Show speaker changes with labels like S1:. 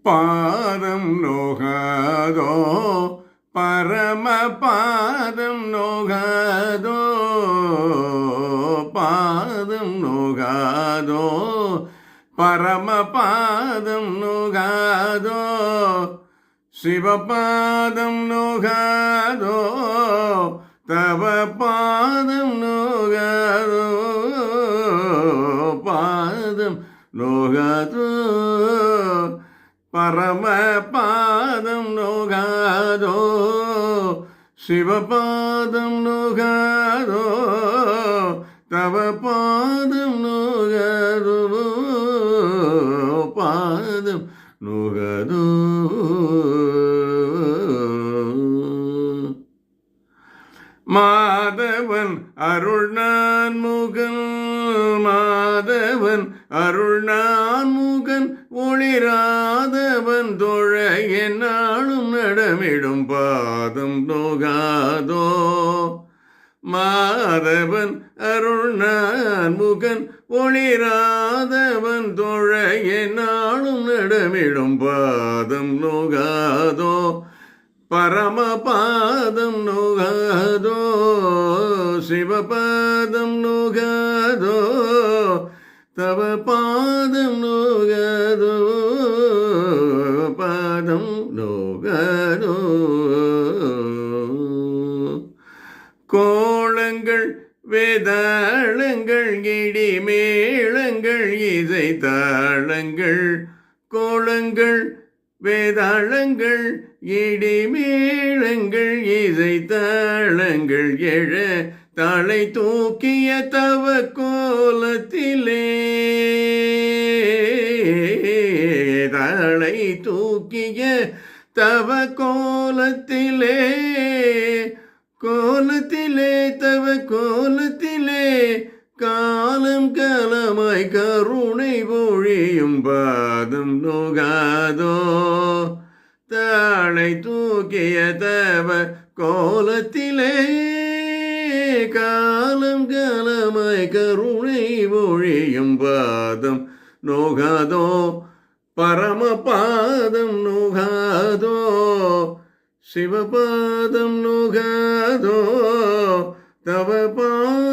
S1: பாதம் நோகாதோ பரம பாதம் நோகாதோ பாதம் நோகாதோ பரம பாதம் நோகாதோ சிவபாதம் நோகாதோ தவ பாதம் நோகாதோ பாதம் நோகாதோ பரம பாதம் நோகாதோ சிவபாதம் நோகாதோ தவ பாதம் நோகாதோ பாதம் நோகாதோ மாதவன் அருள்நான் முகன் மாதவன் அருள்நான் முகன் ஒளிராதவன் தொழ என்னாலும் நடமிடும் பாதம் நோகாதோ மாதவன் அருள்நான் முகன் ஒளிராதவன் தொழ என்னாலும் நடமிடும் பாதம் நோகாதோ பரம பாதம் நோகாதோ சிவபாதம் நோகாதோ தவ பாதம் நோகாதோ பாதம் நோகாதோ கோலங்கள் வேதாளங்கள் இடிமேளங்கள் இசை தாளங்கள் கோலங்கள் வேதாளங்கள் இடிமேளங்கள் இசை தாளங்கள் எழ தலை தூக்கிய தவ கோலத்திலே தலை தூக்கிய தவ கோலத்திலே கோலத்திலே தவ கோலத்திலே காலம் காலமாய் கருணை பொழியும் பாதம் நோகாதோ தாளை தூக்கிய தவ கோலத்திலே காலம் காலமாய் கருணை பொழியும் பாதம் நோகாதோ பரம பாதம் நோகாதோ சிவபாதம் நோகாதோ தவ பாதம்